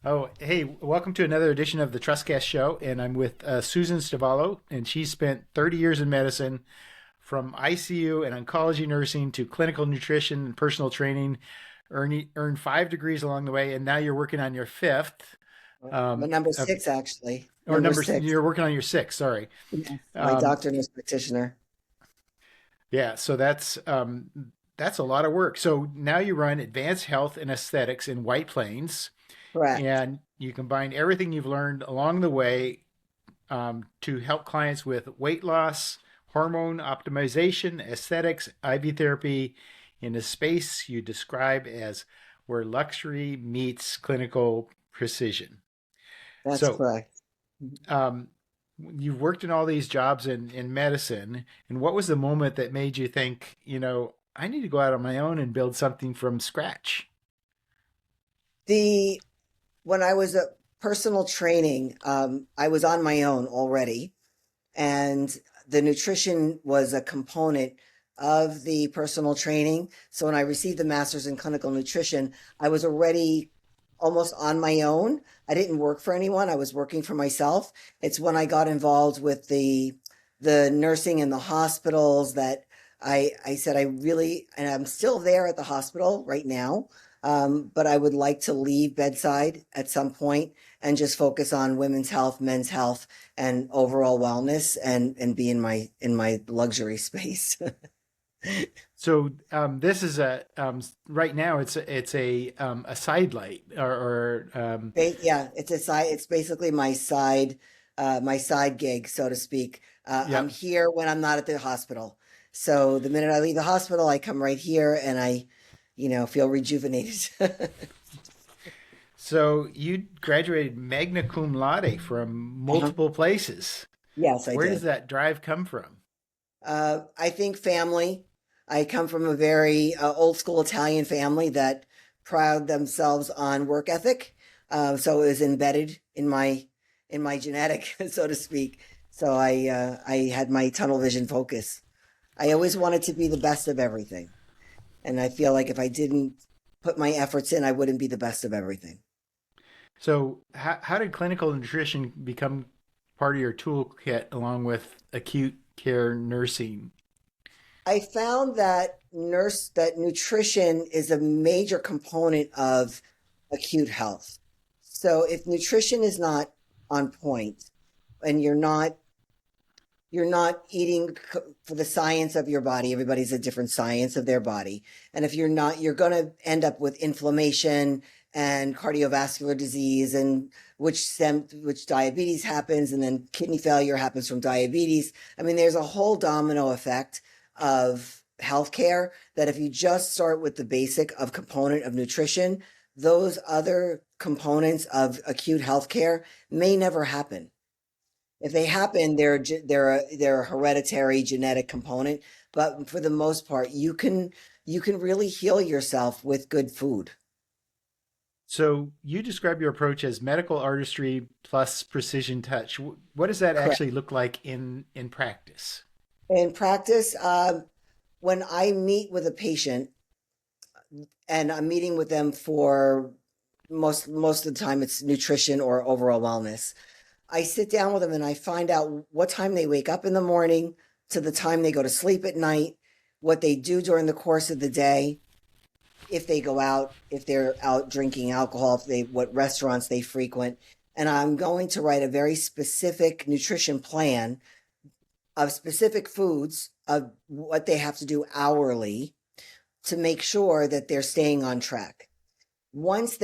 Oh, hey, welcome to another edition of the Trustcast Show. And I'm with Susan Stivalo, and she spent 30 years in medicine from ICU and oncology nursing to clinical nutrition and personal training. Earned 5 degrees along the way, and now you're working on your fifth. But Um, number of, six, actually. or Number number, six. you're working on your sixth, sorry. Yes. My Um, doctor, nurse practitioner. yeah, so that's a lot of work. So now you run advanced health and aesthetics in White Plains, Correct. and you combine everything you've learned along the way to help clients with weight loss, hormone optimization, aesthetics, IV therapy in a space you describe as where luxury meets clinical precision. That's So, correct. um, you've worked in all these jobs in medicine, and what was the moment that made you think, I need to go out on my own and build something from scratch? The When I was at personal training, I was on my own already, and the nutrition was a component of the personal training. So when I received the master's in clinical nutrition, I was already almost on my own. I didn't work for anyone. I was working for myself. It's when I got involved with the nursing in the hospitals that I said I really, and I'm still there at the hospital right now. But I would like to leave bedside at some point and just focus on women's health, men's health, and overall wellness, and be in my luxury space. So this is right now it's a side light Yeah, it's a side. It's basically my side gig, so to speak. I'm yep. here when I'm not at the hospital. So the minute I leave the hospital, I come right here, and feel rejuvenated. So you graduated magna cum laude from Uh-huh. multiple places. Yes, I Where does did. that drive come from? I think family. I come from a very old school Italian family that pride themselves on work ethic. So it was embedded in my genetic, so to speak. So I had my tunnel vision focus. I always wanted to be the best of everything, and I feel like if I didn't put my efforts in, I wouldn't be the best of everything. So how did clinical nutrition become part of your toolkit along with acute care nursing? I found that nutrition is a major component of acute health. So if nutrition is not on point and you're not eating for the science of your body, everybody's a different science of their body. And if you're not, you're going to end up with inflammation and cardiovascular disease, and which diabetes happens, and then kidney failure happens from diabetes. I mean, there's a whole domino effect of healthcare that if you just start with the basic of component of nutrition, those other components of acute healthcare may never happen. If they happen, they're a hereditary genetic component, but for the most part, you can really heal yourself with good food. So you describe your approach as medical artistry plus precision touch. What does that Correct. actually look like in practice? In practice, when I meet with a patient, and I'm meeting with them for most of the time, it's nutrition or overall wellness. I sit down with them and I find out what time they wake up in the morning to the time they go to sleep at night, what they do during the course of the day, if they go out, if they're out drinking alcohol, if they what restaurants they frequent. And I'm going to write a very specific nutrition plan of specific foods of what they have to do hourly to make sure that they're staying on track. Once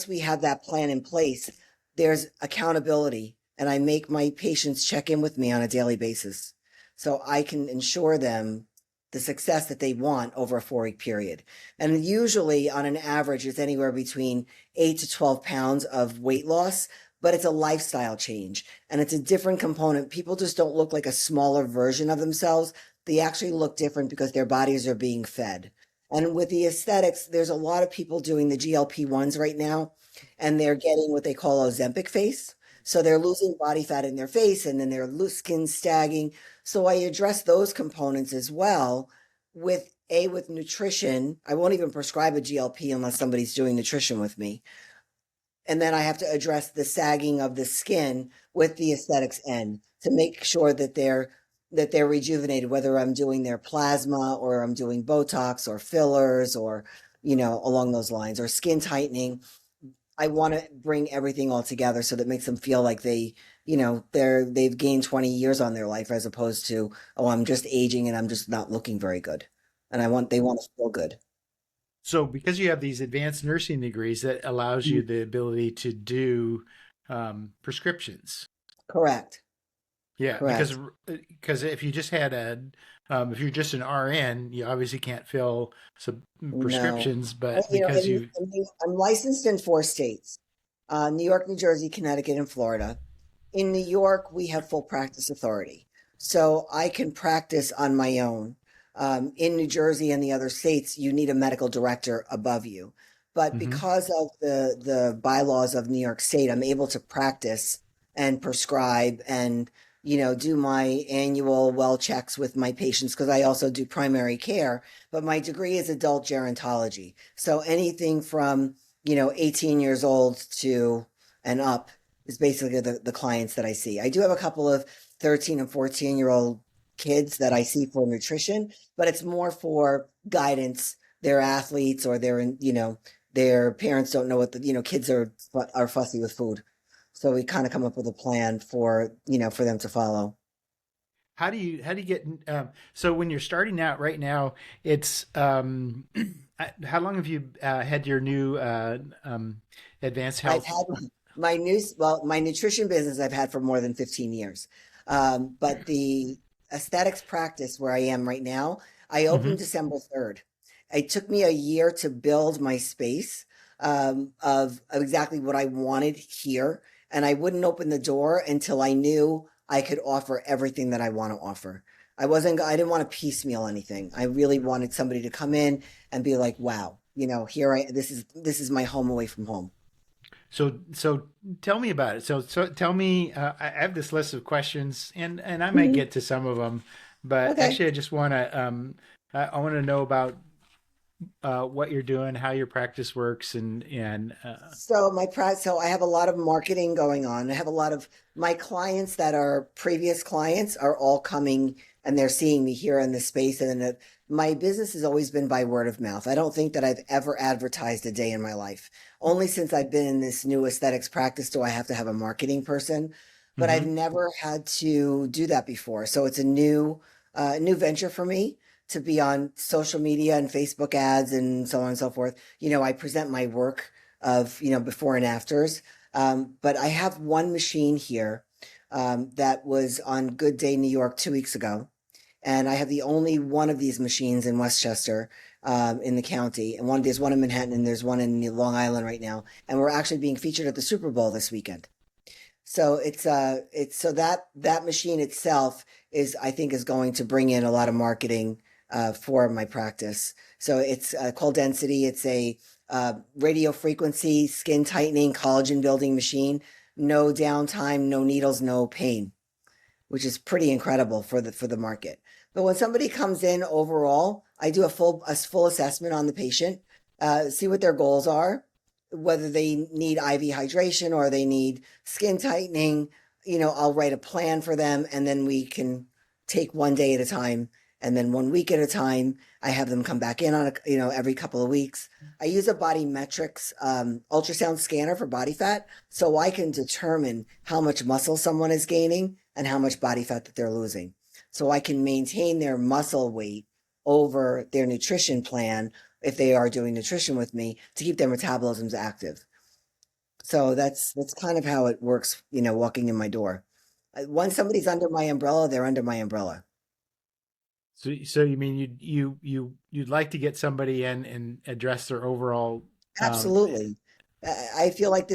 we have that plan in place, there's accountability, and I make my patients check in with me on a daily basis so I can ensure them the success that they want over a 4 week period. And usually on an average, it's anywhere between 8 to 12 pounds of weight loss, but it's a lifestyle change and it's a different component. People just don't look like a smaller version of themselves. They actually look different because their bodies are being fed. And with the aesthetics, there's a lot of people doing the GLP-1s right now, and they're getting what they call Ozempic face. So they're losing body fat in their face, and then their loose skin stagging. So I address those components as well with nutrition. I won't even prescribe a GLP unless somebody's doing nutrition with me. and then I have to address the sagging of the skin with the aesthetics end to make sure that they're rejuvenated, whether I'm doing their plasma or I'm doing Botox or fillers or, along those lines, or skin tightening. I want to bring everything all together so that makes them feel like they've gained 20 years on their life, as opposed to, oh, I'm just aging and I'm just not looking very good. And they want to feel good. So because you have these advanced nursing degrees, that allows you the ability to do prescriptions. Correct. Yeah, Correct. because if you just had if you're just an RN, you obviously can't fill some No. prescriptions, but because you, I'm licensed in 4 states, New York, New Jersey, Connecticut, and Florida. In New York, we have full practice authority. So I can practice on my own. In New Jersey and the other states, you need a medical director above you. But Mhm. because of the bylaws of New York State, I'm able to practice and prescribe and, do my annual well checks with my patients because I also do primary care. But my degree is adult gerontology. So anything from, 18 years old to and up is basically the clients that I see. I do have a couple of 13 and 14-year-old kids that I see for nutrition, but it's more for guidance. They're athletes or their parents don't know kids are fussy with food. So we kind of come up with a plan for them to follow. how do you get so when you're starting out right now, it's how long have you had your new advanced I've health? had my nutrition business I've had for more than 15 years. But the aesthetics practice where I am right now, I opened Hmm. December 3rd. It took me a year to build my space of exactly what I wanted here. And I wouldn't open the door until I knew I could offer everything that I want to offer. I didn't want to piecemeal anything. I really wanted somebody to come in and be like, wow, this is my home away from home. So tell me about it. So tell me. I have this list of questions, and I might Mhm. get to some of them, but Okay. actually, I just want to I want to know about what you're doing, how your practice works, and So I have a lot of marketing going on. I have a lot of my clients that are previous clients are all coming and they're seeing me here in this space. And then my business has always been by word of mouth. I don't think that I've ever advertised a day in my life. Only since I've been in this new aesthetics practice do I have to have a marketing person, but I've hmm. never had to do that before. So it's a new venture for me to be on social media and Facebook ads and so on and so forth. I present my work of before and afters. But I have one machine here that was on Good Day New York 2 weeks ago, and I have the only one of these machines in Westchester in the county, and there's one in Manhattan and there's one in Long Island right now, and we're actually being featured at the Super Bowl this weekend. So it's so that machine itself is I think is going to bring in a lot of marketing for my practice. So it's called Density. It's a radio frequency skin tightening collagen building machine. No downtime, no needles, no pain, which is pretty incredible for the market. But when somebody comes in overall, I do a full assessment on the patient, see what their goals are, whether they need IV hydration or they need skin tightening. I'll write a plan for them, and then we can take one day at a time, and then 1 week at a time. I have them come back in on every couple of weeks. I use a body metrics ultrasound scanner for body fat, so I can determine how much muscle someone is gaining and how much body fat that they're losing. So I can maintain their muscle weight over their nutrition plan if they are doing nutrition with me to keep their metabolisms active. So that's kind of how it works, walking in my door. Once somebody's under my umbrella, they're under my umbrella. So you mean you'd like to get somebody in and address their overall um, Absolutely. I feel like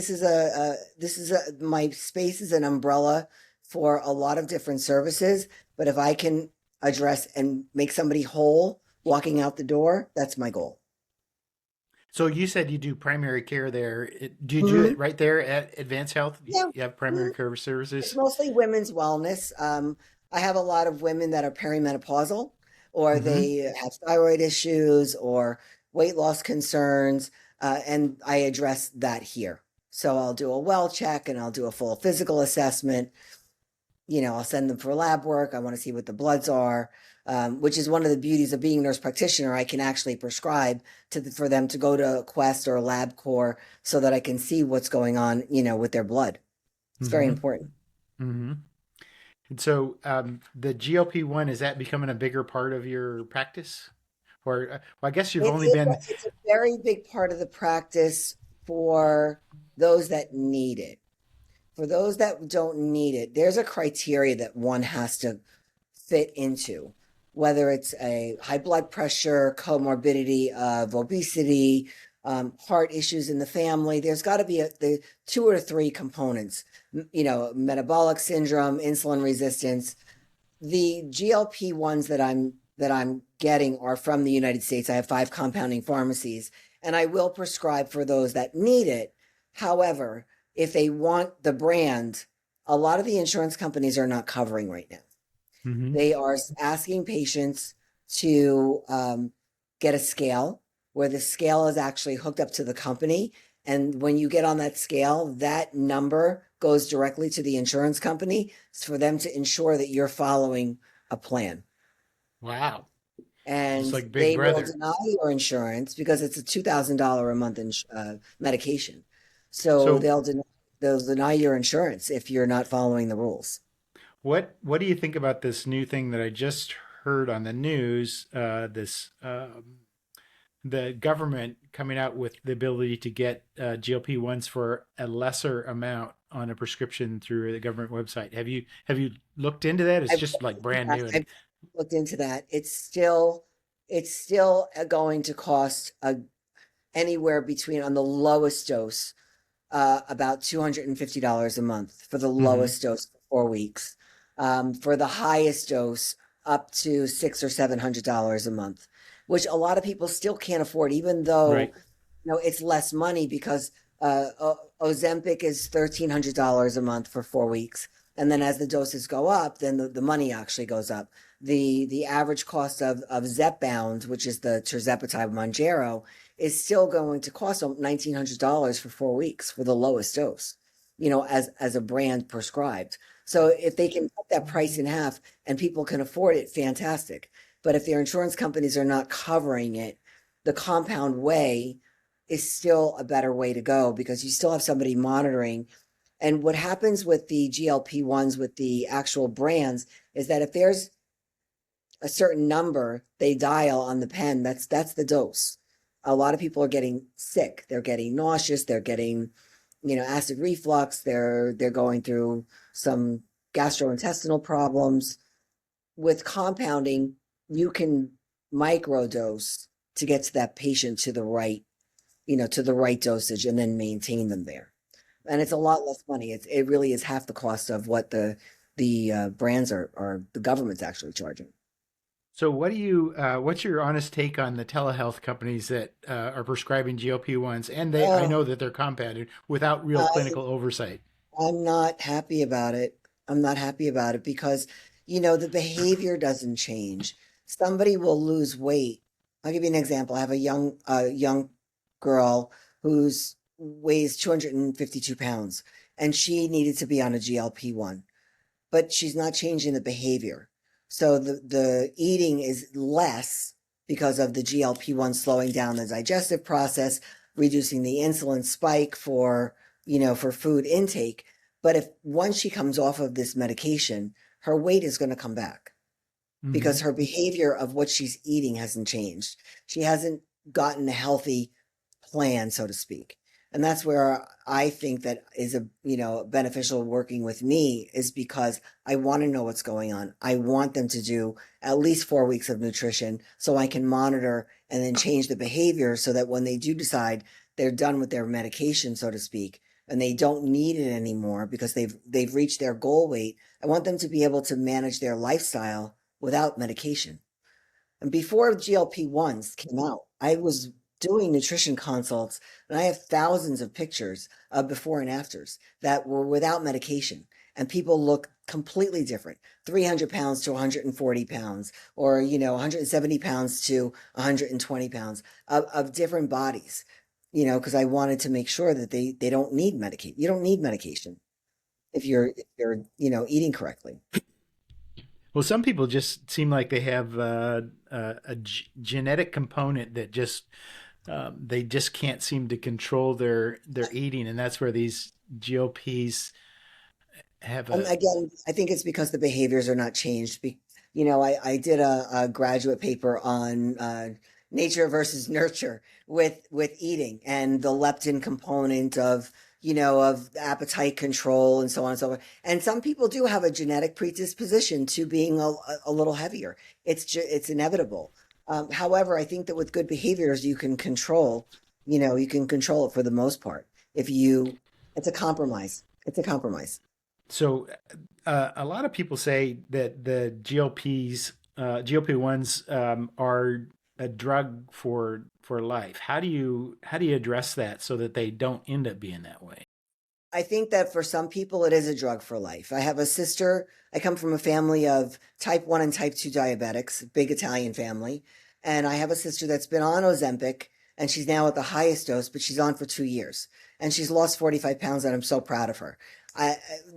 my space is an umbrella for a lot of different services, but if I can address and make somebody whole walking out the door, that's my goal. so you said you do primary care there. Do you do Hmm. it right there at Advanced Health? Yeah. You have Mhm. primary care It's services? mostly women's wellness. I have a lot of women that are perimenopausal or Hmm. they have thyroid issues or weight loss concerns, and I address that here. So I'll do a well check and I'll do a full physical assessment. I'll send them for lab work. I want to see what the bloods are, which is one of the beauties of being a nurse practitioner. I can actually prescribe for them to go to Quest or LabCorp so that I can see what's going on, with their blood. It's very Mm-hmm. important. Mm-hmm. And so the GLP-1, is that becoming a bigger part of your practice? Or, well, I guess you've only been. It's a very big part of the practice for those that need it. For those that don't need it, there's a criteria that one has to fit into, whether it's a high blood pressure, comorbidity of obesity, heart issues in the family. There's got to be the 2 or 3 components, metabolic syndrome, insulin resistance. The GLP ones that I'm getting are from the United States. I have 5 compounding pharmacies, and I will prescribe for those that need it. However, if they want the brand, a lot of the insurance companies are not covering right now. Mm-hmm. They are asking patients to get a scale where the scale is actually hooked up to the company. And when you get on that scale, that number goes directly to the insurance company for them to ensure that you're following a plan. Wow. And It's like Big they will Brother. deny your insurance because it's a $2,000 a month medication. So So they'll deny your insurance if you're not following the rules. what do you think about this new thing that I just heard on the news? The government coming out with the ability to get GLP-1s for a lesser amount on a prescription through the government website. Have you looked into that? It's I've just like brand new. And I've looked into that. It's still going to cost anywhere between, on the lowest dose, about $250 a month for the Mhm. lowest dose for 4 weeks. For the highest dose, up to $600 or $700 a month, which a lot of people still can't afford, even though Right. it's less money because Ozempic is $1,300 a month for 4 weeks. And then as the doses go up, then the money actually goes up. The average cost of Zepbound, which is the tirzepatide Mounjaro, is still going to cost $1,900 for 4 weeks for the lowest dose, as a brand prescribed. So if they can cut that price in half and people can afford it, fantastic. But if their insurance companies are not covering it, the compound way is still a better way to go because you still have somebody monitoring. And what happens with the GLP ones, with the actual brands, is that if there's a certain number they dial on the pen, that's the dose. A lot of people are getting sick. They're getting nauseous. They're getting, acid reflux. They're going through some gastrointestinal problems. With compounding, you can microdose to get to that patient to the right dosage and then maintain them there. And it's a lot less money. It really is half the cost of what the brands are the government's actually charging. So what's your honest take on the telehealth companies that are prescribing GLP-1s, and I Oh, know that they're compounded without real I clinical oversight? I'm not happy about it. I'm not happy about it because, the behavior doesn't change. Somebody will lose weight. I'll give you an example. I have a young girl who's weighs 252 pounds, and she needed to be on a GLP-1, but she's not changing the behavior. So the eating is less because of the GLP-1 slowing down the digestive process, reducing the insulin spike for food intake. But if once she comes off of this medication, her weight is going to come back because Hmm. her behavior of what she's eating hasn't changed. She hasn't gotten a healthy plan, so to speak. And that's where I think that is beneficial working with me, is because I want to know what's going on. I want them to do at least 4 weeks of nutrition so I can monitor and then change the behavior so that when they do decide they're done with their medication, so to speak, and they don't need it anymore because they've reached their goal weight, I want them to be able to manage their lifestyle without medication. And before GLP-1s came out, I was doing nutrition consults, and I have thousands of pictures of before and afters that were without medication. And people look completely different, 300 pounds to 140 pounds, or, 170 pounds to 120 pounds of different bodies. because I wanted to make sure that they don't need medication. You don't need medication if you're eating correctly. Well, some people just seem like they have genetic component that just they just can't seem to control their eating, and that's where these GLPs have a. Again, I think it's because the behaviors are not changed. I did a graduate paper on nature versus nurture with eating and the leptin component of appetite control and so on and so forth. And some people do have a genetic predisposition to being a little heavier. It's inevitable. However, I think that with good behaviors, you can control it for the most part. It's a compromise. It's a compromise. So, a lot of people say that the GLP-1s, are a drug for life. How do you address that so that they don't end up being that way? I think that for some people, it is a drug for life. I have a sister. I come from a family of type 1 and type 2 diabetics, big Italian family. And I have a sister that's been on Ozempic, and she's now at the highest dose, but she's on for 2 years. And she's lost 45 pounds, and I'm so proud of her.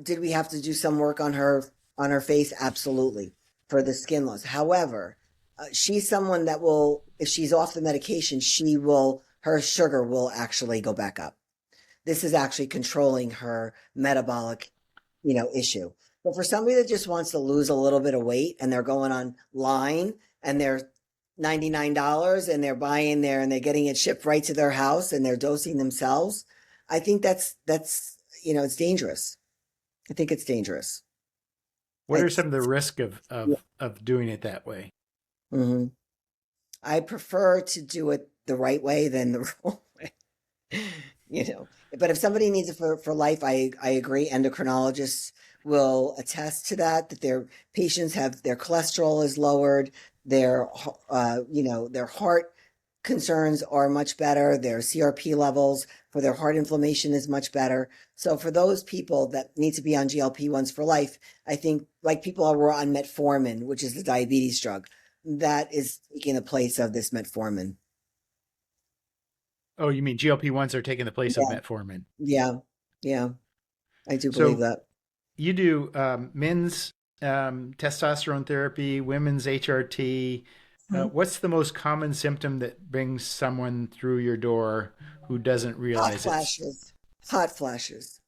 Did we have to do some work on her face? Absolutely, for the skin loss. However, she's someone that will, if she's off the medication, her sugar will actually go back up. This is actually controlling her metabolic, issue. But for somebody that just wants to lose a little bit of weight and they're going online and they're $99 and they're buying there and they're getting it shipped right to their house and they're dosing themselves, I think that's it's dangerous. I think it's dangerous. What are some of the risk of doing it that way? Mm-hmm. I prefer to do it the right way than the wrong way. But if somebody needs it for life, I agree. Endocrinologists will attest to that their patients their cholesterol is lowered, their heart concerns are much better, their CRP levels for their heart inflammation is much better. So for those people that need to be on GLP-1s for life, I think like people who are on metformin, which is the diabetes drug, that is taking the place of this metformin. Oh, you mean GLP-1s are taking the place of Yeah, metformin? yeah, yeah. I do believe So that. you do men's testosterone therapy, women's HRT. Mhm. What's the most common symptom that brings someone through your door who doesn't Hot realize it's? flashes, hot flashes,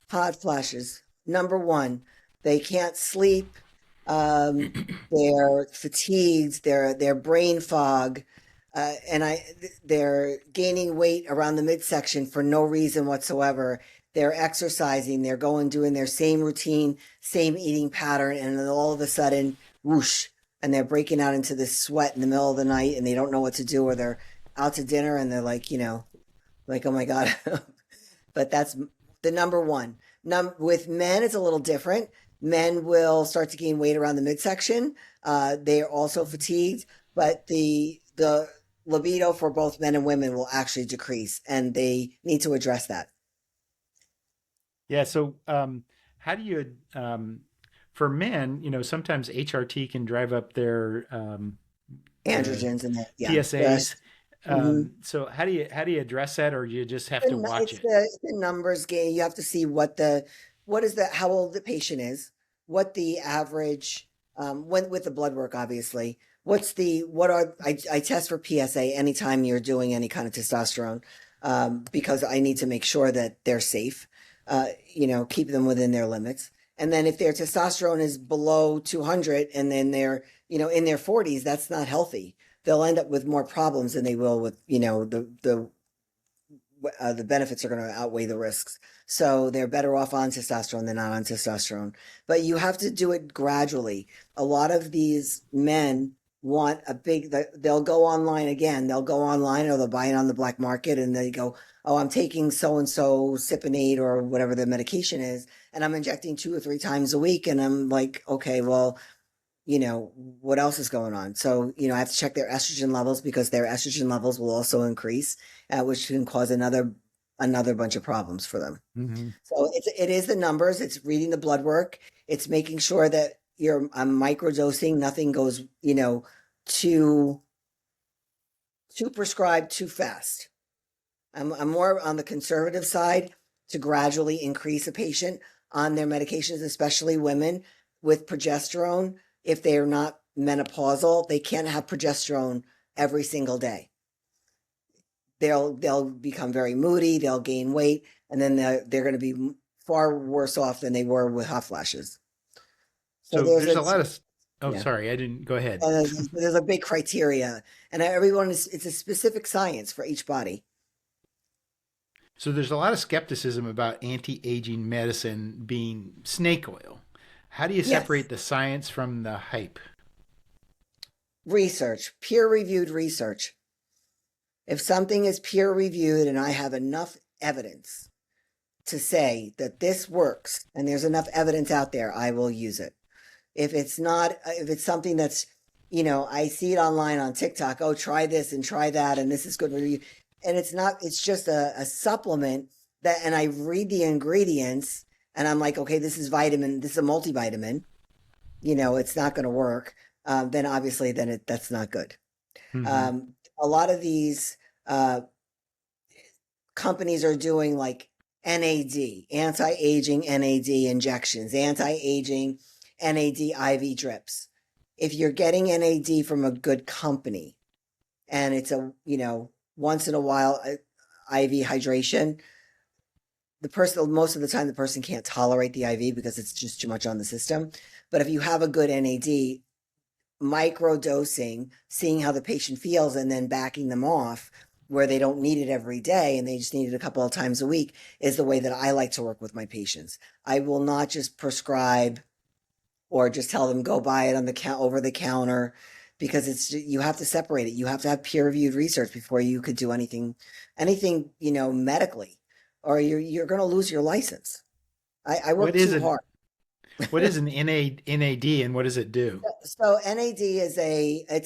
hot flashes. Number one, they can't sleep. Um, they're fatigued. They're brain fog, they're gaining weight around the midsection for no reason whatsoever. They're exercising. They're doing their same routine, same eating pattern, and then all of a sudden, whoosh, and they're breaking out into this sweat in the middle of the night, and they don't know what to do, or they're out to dinner, and they're like, oh my God. But that's the number one. With men, it's a little different. Men will start to gain weight around the midsection. They are also fatigued, but the libido for both men and women will actually decrease, and they need to address that. Yeah. So, how do you, for men, sometimes HRT can drive up their Androgens and that, yeah. PSAs. Yes. Hmm. So how do you address that, or you just have to watch It's it? the numbers game. You have to see how old the patient is, what the average, when with the blood work, obviously. I test for PSA anytime you're doing any kind of testosterone, because I need to make sure that they're safe, keep them within their limits. And then if their testosterone is below 200 and then they're, in their 40s, that's not healthy. They'll end up with more problems than they will with, the benefits are going to outweigh the risks. So they're better off on testosterone than not on testosterone. But you have to do it gradually. A lot of these men they'll go online again. They'll go online or they'll buy it on the black market and they go, oh, I'm taking so-and-so Cypionate or whatever the medication is, and I'm injecting 2 or 3 times a week. And I'm like, okay, well, what else is going on? So, I have to check their estrogen levels because their estrogen levels will also increase, which can cause another bunch of problems for them. Hmm. So it is the numbers. It's reading the blood work. It's making sure that you're microdosing. Nothing goes, too prescribed too fast. I'm more on the conservative side to gradually increase a patient on their medications, especially women with progesterone. If they are not menopausal, they can't have progesterone every single day. They'll become very moody, they'll gain weight, and then they're going to be far worse off than they were with hot flashes. So there's a lot of, oh, yeah. sorry, I didn't, go ahead. There's a big criteria, and it's a specific science for each body. So there's a lot of skepticism about anti-aging medicine being snake oil. How do you separate the science from the hype? Research, peer-reviewed research. If something is peer-reviewed and I have enough evidence to say that this works and there's enough evidence out there, I will use it. If it's something that's, I see it online on TikTok, oh, try this and try that, and this is good for you. And it's just a supplement and I read the ingredients and I'm like, okay, this is a multivitamin, it's not going to work. Then obviously that's not good. Mm-hmm. A lot of these companies are doing like NAD, anti-aging NAD injections, anti-aging NAD IV drips. If you're getting NAD from a good company and it's once in a while IV hydration, most of the time the person can't tolerate the IV because it's just too much on the system. But if you have a good NAD, micro dosing, seeing how the patient feels, and then backing them off where they don't need it every day and they just need it a couple of times a week is the way that I like to work with my patients. I will not just prescribe or just tell them go buy it on over the counter, because you have to separate it. You have to have peer-reviewed research before you could do anything, medically, or you're going to lose your license. I work too hard. What is an NAD and what does it do? So NAD it's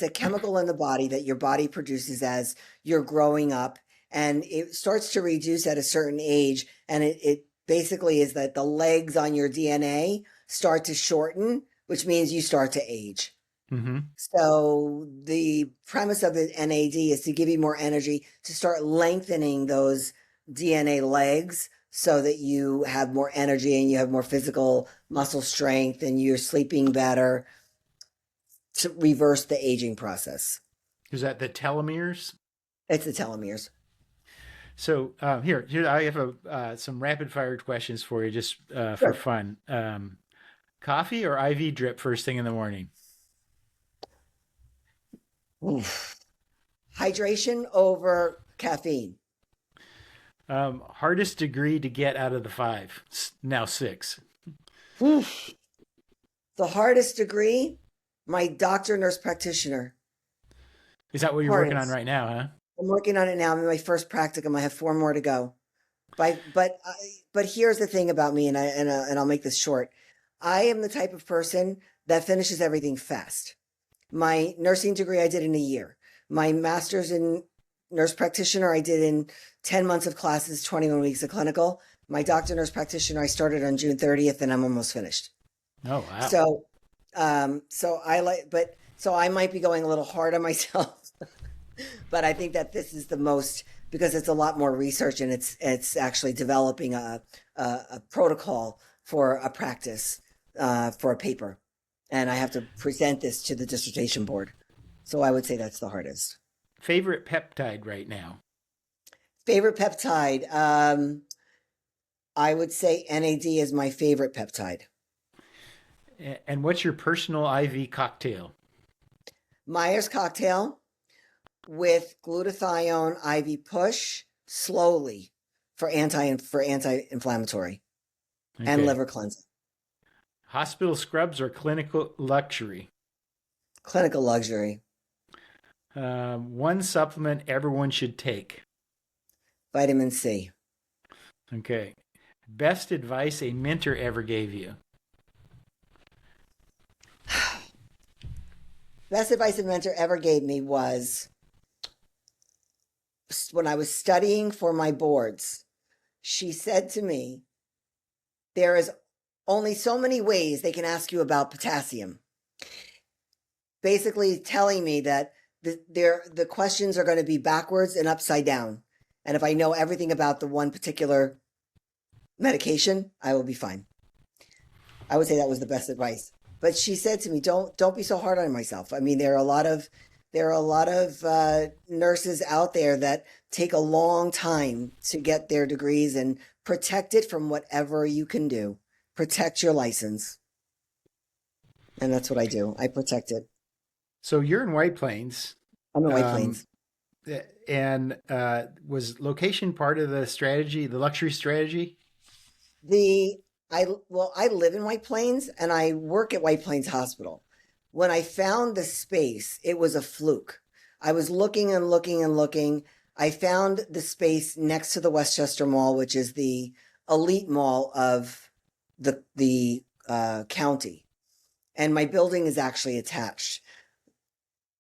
a chemical in the body that your body produces as you're growing up, and it starts to reduce at a certain age. And it basically is that the legs on your DNA start to shorten, which means you start to age. Mm-hmm. So the premise of the NAD is to give you more energy, to start lengthening those DNA legs, so that you have more energy and you have more physical muscle strength and you're sleeping better, to reverse the aging process. Is that the telomeres? It's the telomeres. So here I have some rapid fire questions for you, just for fun. Coffee or IV drip first thing in the morning? Oof. Hydration over caffeine. Hardest degree to get out of the 5, now 6. Oof. The hardest degree, my doctor, nurse practitioner. Is that what you're working on right now, huh? I'm working on it now. I'm in my first practicum. I have 4 more to go. But here's the thing about me, and I'll make this short. I am the type of person that finishes everything fast. My nursing degree I did in a year. My master's in nurse practitioner I did in 10 months of classes, 21 weeks of clinical. My doctor, nurse practitioner, I started on June 30th, and I'm almost finished. Oh, wow. So I might be going a little hard on myself, but I think that this is the most, because it's a lot more research, and it's actually developing a protocol for a practice, for a paper. And I have to present this to the dissertation board. So I would say that's the hardest. Favorite peptide right now? Favorite peptide? I would say NAD is my favorite peptide. And what's your personal IV cocktail? Myers cocktail with glutathione IV push slowly for anti-inflammatory and liver cleansing. Hospital scrubs or clinical luxury? Clinical luxury. One supplement everyone should take? Vitamin C. Okay. Best advice a mentor ever gave you? Best advice a mentor ever gave me was when I was studying for my boards. She said to me, there is only so many ways they can ask you about potassium. Basically telling me that the questions are going to be backwards and upside down. And if I know everything about the one particular medication, I will be fine. I would say that was the best advice. But she said to me, don't be so hard on myself. I mean, there are a lot of nurses out there that take a long time to get their degrees, and protect it from whatever you can do. Protect your license. And that's what I do. I protect it. So you're in White Plains. I'm in White Plains. And was location part of the strategy, the luxury strategy? I live in White Plains and I work at White Plains Hospital. When I found the space, it was a fluke. I was looking and looking and looking. I found the space next to the Westchester Mall, which is the elite mall of the county. And my building is actually attached.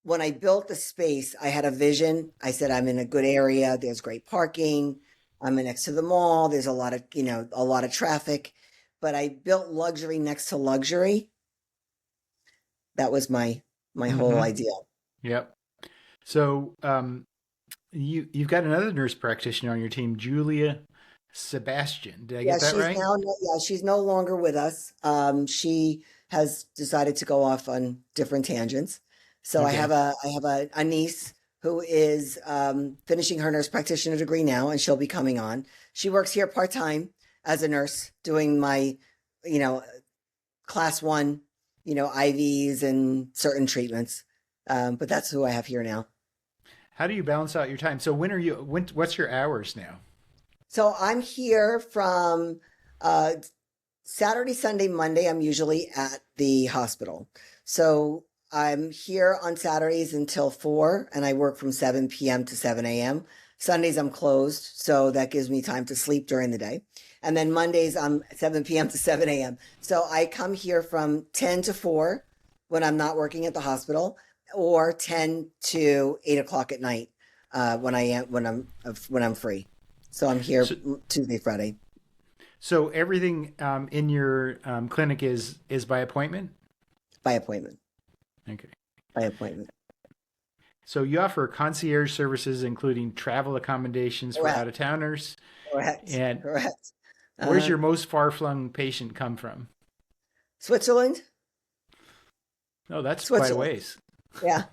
When I built the space, I had a vision. I said, I'm in a good area. There's great parking. I'm next to the mall. There's a lot of traffic, but I built luxury next to luxury. That was my whole idea. Yep. So, you've got another nurse practitioner on your team, Julia Sebastian. Did I get that right? She's no longer with us. She has decided to go off on different tangents. So okay. I have a niece who is finishing her nurse practitioner degree now, and she'll be coming on. She works here part-time as a nurse, doing my, class 1, IVs and certain treatments. But that's who I have here now. How do you balance out your time? So what's your hours now? So I'm here from Saturday, Sunday, Monday. I'm usually at the hospital. So I'm here on Saturdays until 4, and I work from 7 p.m. to 7 a.m. Sundays I'm closed, so that gives me time to sleep during the day. And then Mondays I'm 7 p.m. to 7 a.m. So I come here from 10 to 4 when I'm not working at the hospital, or 10 to 8 o'clock at night when I'm free. So I'm here Tuesday, Friday. So everything in your clinic is by appointment? By appointment. Okay. By appointment. So you offer concierge services, including travel accommodations for out-of-towners. Correct. And correct. Where's your most far-flung patient come from? Switzerland. Oh, that's quite a ways. Yeah.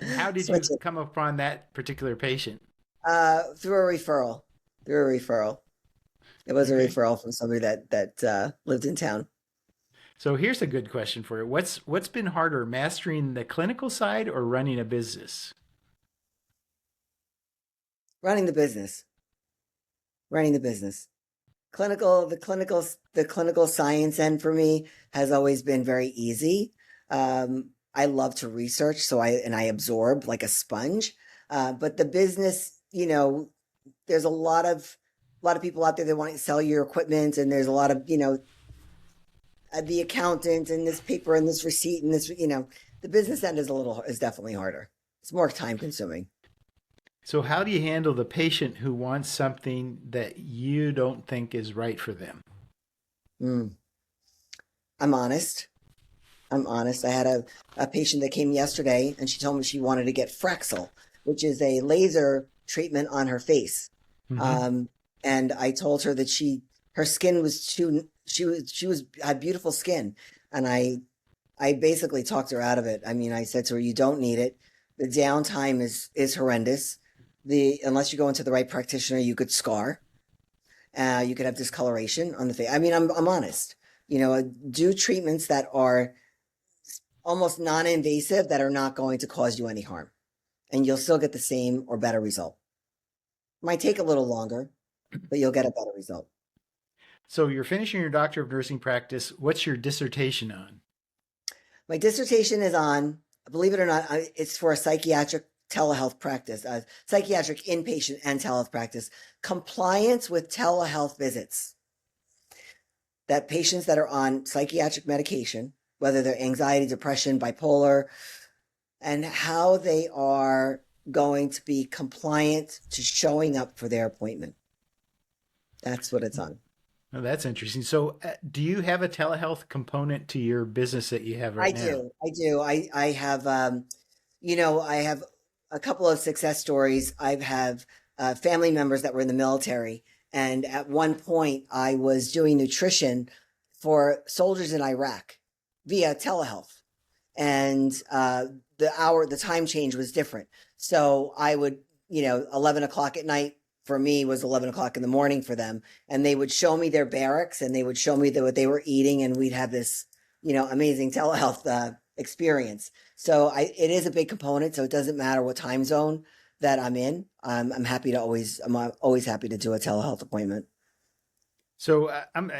How did you come upon that particular patient? Through a referral. It was a referral from somebody that lived in town. So here's a good question for you. What's been harder, mastering the clinical side or running a business? Running the business. The clinical science end for me has always been very easy. I love to research, so I absorb like a sponge. But the business, there's a lot of people out there that want to sell your equipment, and there's a lot of, the accountant and this paper and this receipt and this, the business end is definitely harder. It's more time consuming. So how do you handle the patient who wants something that you don't think is right for them? I'm honest. I had a patient that came yesterday, and she told me she wanted to get Fraxel, which is a laser treatment on her face. Mm-hmm. And I told her that her skin was had beautiful skin. And I basically talked her out of it. I mean, I said to her, you don't need it. The downtime is horrendous. Unless you go into the right practitioner, you could scar. You could have discoloration on the face. I mean, I'm honest. Do treatments that are almost non-invasive, that are not going to cause you any harm, and you'll still get the same or better result. Might take a little longer, but you'll get a better result. So you're finishing your Doctor of Nursing practice. What's your dissertation on? My dissertation is on, believe it or not, it's for a psychiatric telehealth practice, psychiatric inpatient and telehealth practice, compliance with telehealth visits. That patients that are on psychiatric medication, whether they're anxiety, depression, bipolar, and how they are going to be compliant to showing up for their appointment. That's what it's on. Oh, that's interesting. So do you have a telehealth component to your business that you have right now? I do. I have, I have a couple of success stories. I have family members that were in the military. And at one point, I was doing nutrition for soldiers in Iraq via telehealth. And the time change was different. So I would, 11 o'clock at night for me was 11 o'clock in the morning for them. And they would show me their barracks and they would show me what they were eating. And we'd have this, amazing telehealth experience. So it is a big component. So it doesn't matter what time zone that I'm in. I'm always happy to do a telehealth appointment. So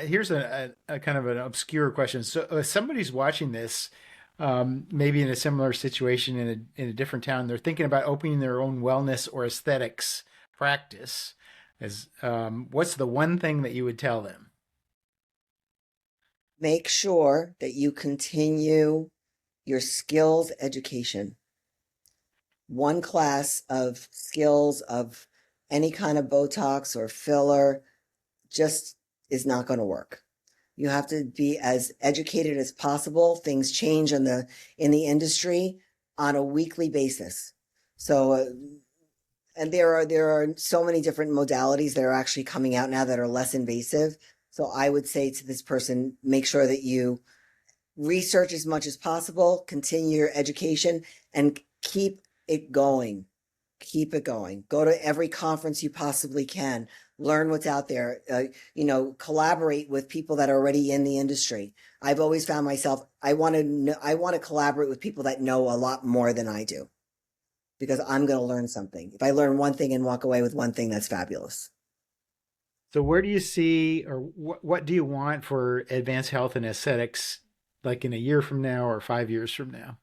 here's a kind of an obscure question. So if somebody's watching this, maybe in a similar situation in a different town, they're thinking about opening their own wellness or aesthetics practice. What's the one thing that you would tell them? Make sure that you continue your skills education. One class of skills of any kind of Botox or filler just is not going to work. You have to be as educated as possible. Things change in the industry on a weekly basis. So, and there are so many different modalities that are actually coming out now that are less invasive. So I would say to this person, make sure that you research as much as possible, continue your education, and keep it going. Keep it going. Go to every conference you possibly can. Learn what's out there. Collaborate with people that are already in the industry. I've always found myself, I want to collaborate with people that know a lot more than I do, because I'm going to learn something. If I learn one thing and walk away with one thing, that's fabulous. So where do you see, or what do you want for advanced health and aesthetics, like in a year from now or 5 years from now?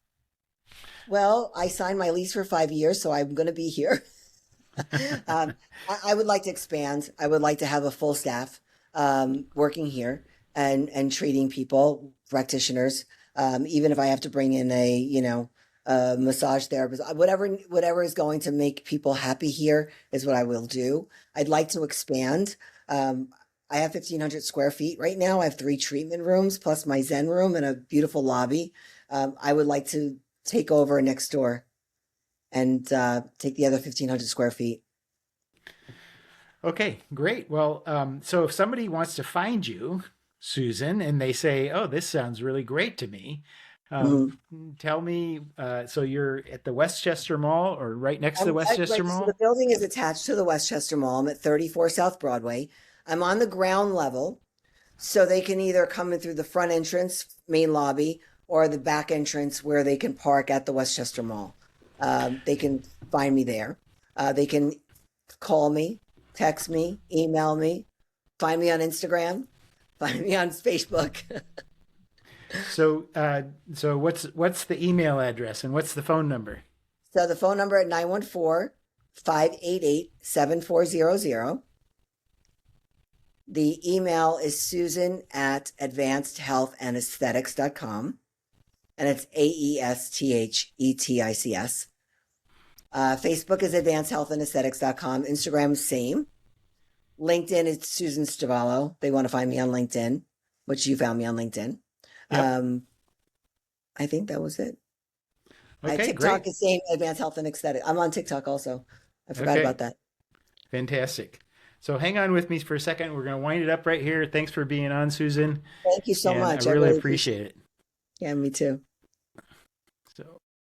Well, I signed my lease for 5 years, so I'm going to be here. I would like to expand. I would like to have a full staff working here and treating people, practitioners. Even if I have to bring in a massage therapist, whatever is going to make people happy here is what I will do. I'd like to expand. I have 1,500 square feet right now. I have 3 treatment rooms plus my Zen room and a beautiful lobby. I would like to take over next door and take the other 1,500 square feet. Okay, great. Well, so if somebody wants to find you, Susan, and they say, oh, this sounds really great to me, tell me, so you're at the Westchester Mall or right next to the Westchester Mall? So the building is attached to the Westchester Mall. I'm at 34 South Broadway. I'm on the ground level, so they can either come in through the front entrance, main lobby, or the back entrance where they can park at the Westchester Mall. They can find me there. They can call me, text me, email me, find me on Instagram, find me on Facebook. So what's the email address and what's the phone number? So the phone number at 914-588-7400. The email is susan@advancedhealthandaesthetics.com. And it's AESTHETICS. Facebook is advancedhealthandaesthetics.com. Instagram is same. LinkedIn is Susan Stivalo. They want to find me on LinkedIn, which you found me on LinkedIn. Yep. I think that was it. Okay, TikTok great. is same, Advanced Health and Aesthetics. I'm on TikTok also. I forgot about that. Fantastic. So hang on with me for a second. We're going to wind it up right here. Thanks for being on, Susan. Thank you so much. I really appreciate it. Yeah, me too.